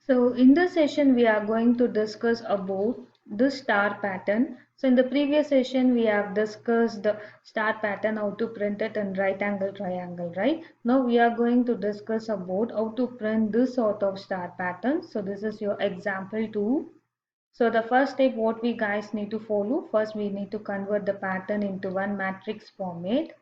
So in this session we are going to discuss about the star pattern. So in the previous session we have discussed the star pattern, how to print it in right angle triangle, right? Now we are going to discuss about how to print this sort of star pattern. So this is your example 2. So the first step what we guys need to follow, first we need to convert the pattern into one matrix format.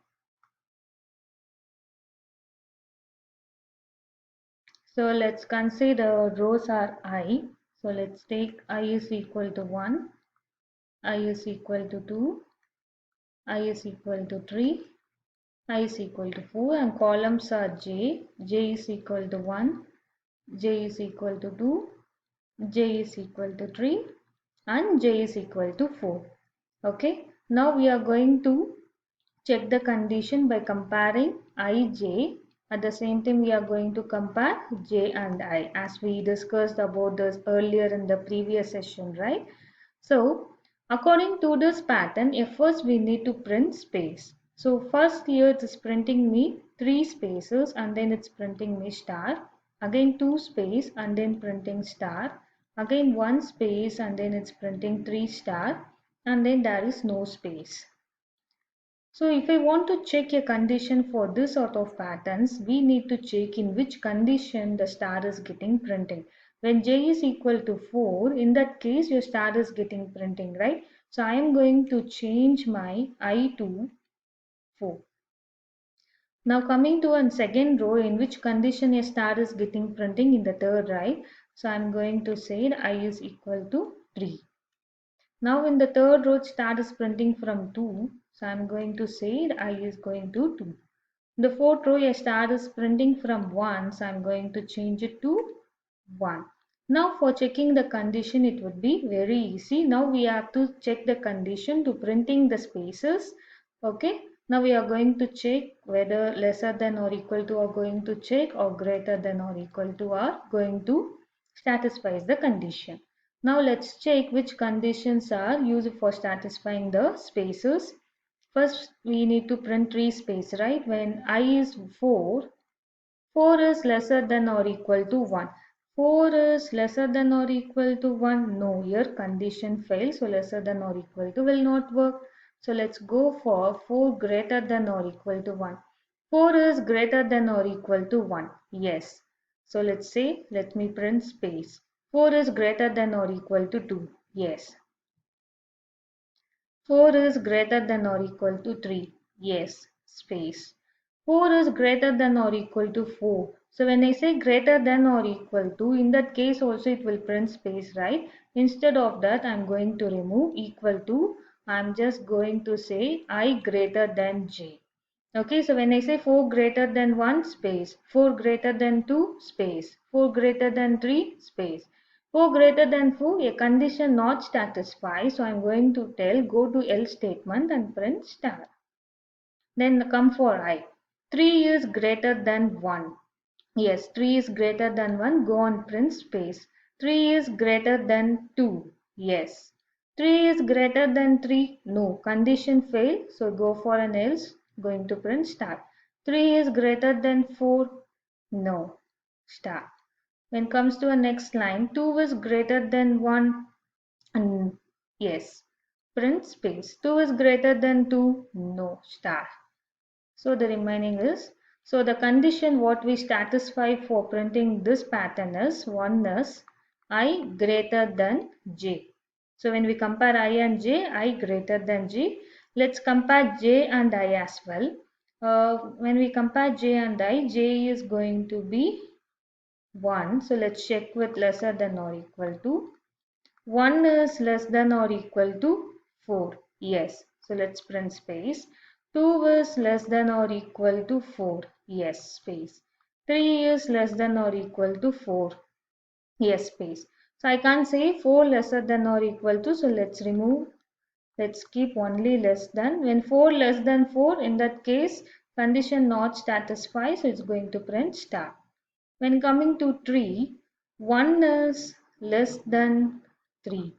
So let's consider rows are I. So let's take I is equal to 1. I is equal to 2, I is equal to 3, I is equal to 4, and columns are j is equal to 1, j is equal to 2, j is equal to 3, and j is equal to 4. Okay, now we are going to check the condition by comparing I, j. At the same time we are going to compare j and I as we discussed about this earlier in the previous session, right? So according to this pattern, first we need to print space. So first here it is printing me 3 spaces and then it's printing me star. Again 2 space and then printing star. Again 1 space and then it's printing 3 star and then there is no space. So if I want to check a condition for this sort of patterns, we need to check in which condition the star is getting printing. When j is equal to 4, in that case your star is getting printing, right? So I am going to change my I to 4. Now coming to a second row, in which condition a star is getting printing in the third, right? So I am going to say I is equal to 3. Now in the third row star is printing from 2. So I am going to say I is going to 2. The fourth row a star is printing from 1. So I am going to change it to 1. Now for checking the condition it would be very easy. Now we have to check the condition to printing the spaces. Okay. Now we are going to check whether lesser than or equal to are going to check or greater than or equal to are going to satisfies the condition. Now let's check which conditions are used for satisfying the spaces. First we need to print 3 space, right? When I is 4, 4 is lesser than or equal to 1. 4 is lesser than or equal to 1. No, here condition fails. So lesser than or equal to will not work. So let's go for 4 greater than or equal to 1. 4 is greater than or equal to 1. Yes. So let's say, let me print space. 4 is greater than or equal to 2. Yes. 4 is greater than or equal to 3. Yes, space. 4 is greater than or equal to 4. So when I say greater than or equal to, in that case also it will print space, right? Instead of that, I am going to remove equal to. I am just going to say I greater than j. Okay, so when I say 4 greater than 1 space, 4 greater than 2 space, 4 greater than 3 space. 4 greater than 4, a condition not satisfied. So I am going to tell go to else statement and print star. Then come for I. 3 is greater than 1. Yes, 3 is greater than 1. Go on print space. 3 is greater than 2. Yes. 3 is greater than 3. No. Condition failed. So go for an else. Going to print star. 3 is greater than 4. No. Star. When comes to a next line, 2 is greater than 1. And yes. Print space. 2 is greater than 2. No. Star. So the remaining is, so the condition what we satisfy for printing this pattern is, one is I greater than j. So when we compare I and j, I greater than j. Let's compare j and I as well. When we compare j and I, j is going to be 1. So let's check with lesser than or equal to. 1 is less than or equal to 4. Yes. So let's print space. 2 is less than or equal to 4. Yes, space. 3 is less than or equal to 4. Yes, space. So I can't say 4 lesser than or equal to. So let's remove. Let's keep only less than. When 4 less than 4, in that case, condition not satisfied. So it's going to print star. When coming to 3, 1 is less than 3.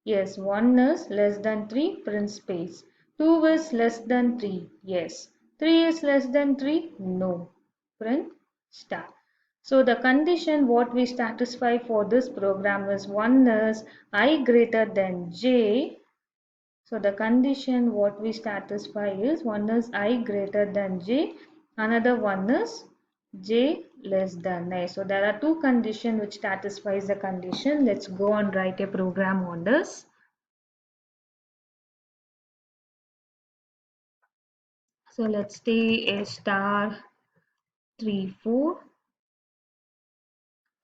Yes, 1 is less than 3, print space. 2 is less than 3. Yes. 3 is less than 3. No. Print star. So the condition what we satisfy for this program is one is I greater than j. So the condition what we satisfy is one is I greater than j, another one is j less than I. So there are two conditions which satisfies the condition. Let's go and write a program on this. So let's say a star 3 4.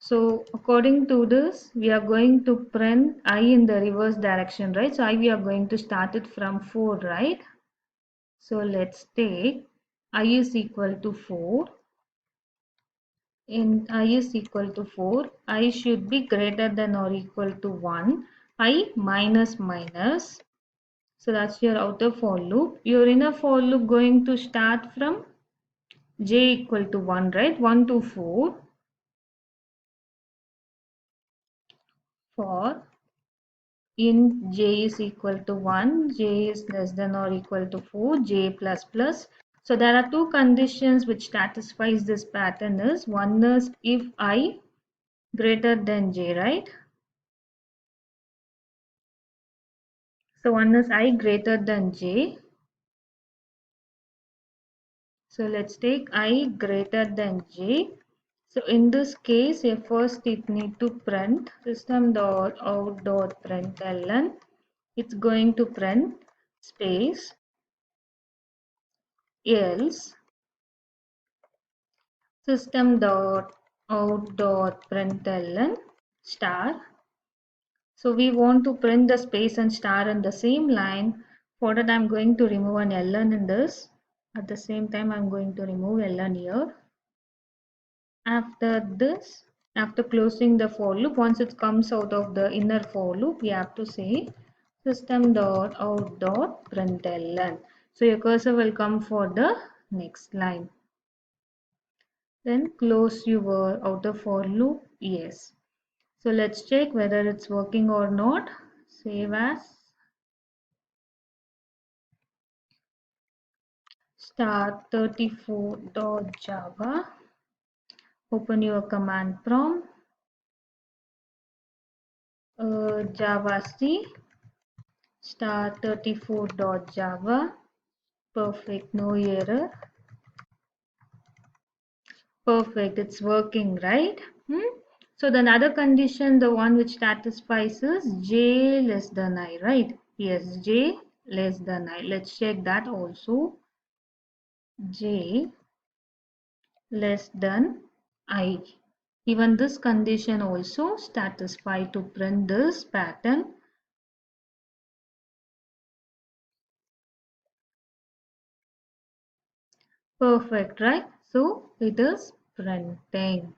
So according to this, we are going to print I in the reverse direction, right? So I we are going to start it from 4, right? So let's take I is equal to 4. In I is equal to 4, I should be greater than or equal to 1. I minus minus. So that's your outer for loop. Your inner for loop going to start from j equal to 1, right? 1 to 4 for in j is equal to 1, j is less than or equal to 4, j plus plus. So there are two conditions which satisfies this pattern is one is if I greater than j, right? So one is I greater than j. So let's take I greater than j. So in this case, first it need to print system dot out dot println. It's going to print space else system dot out dot println star. So we want to print the space and star in the same line. For that I'm going to remove an ln in this. At the same time I'm going to remove ln here. After this, after closing the for loop, once it comes out of the inner for loop, we have to say system dot out dot println. So your cursor will come for the next line. Then close your outer for loop. Yes. So let's check whether it's working or not. Save as star34.java. Open your command prompt. Javac star34.java. Perfect, no error. Perfect, it's working, right? So the other condition, the one which satisfies is j less than I, right? Yes, j less than I. Let's check that also. J less than I. Even this condition also satisfy to print this pattern. Perfect, right? So it is printing.